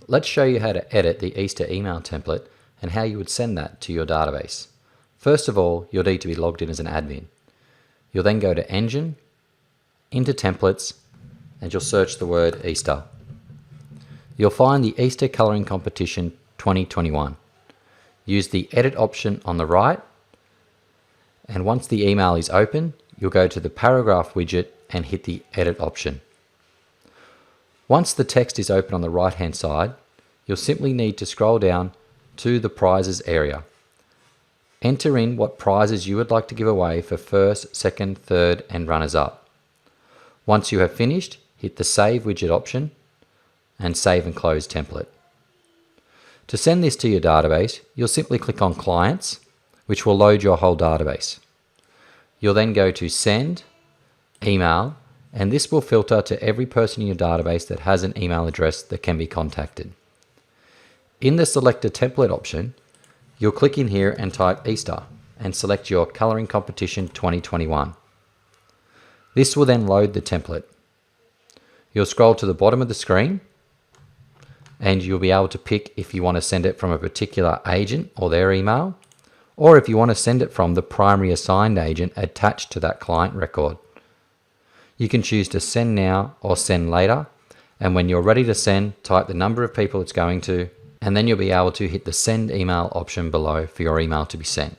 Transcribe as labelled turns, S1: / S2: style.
S1: Let's show you how to edit the Easter email template and how you would send that to your database. First of all, you'll need to be logged in as an admin. You'll then go to Engine, into Templates, and you'll search the word Easter. You'll find the Easter Colouring Competition 2021. Use the Edit option on the right, and once the email is open, you'll go to the Paragraph widget and hit the Edit option. Once the text is open on the right hand side, you'll simply need to scroll down to the prizes area. Enter in what prizes you would like to give away for first, second, third and runners up. Once you have finished, hit the Save widget option and Save and Close template. To send this to your database, you'll simply click on Clients, which will load your whole database. You'll then go to Send, Email, and this will filter to every person in your database that has an email address that can be contacted. In the Select a Template option, you'll click in here and type Easter and select your Colouring Competition 2021. This will then load the template. You'll scroll to the bottom of the screen and you'll be able to pick if you want to send it from a particular agent or their email, or if you want to send it from the primary assigned agent attached to that client record. You can choose to send now or send later, and when you're ready to send, type the number of people it's going to, and then you'll be able to hit the Send Email option below for your email to be sent.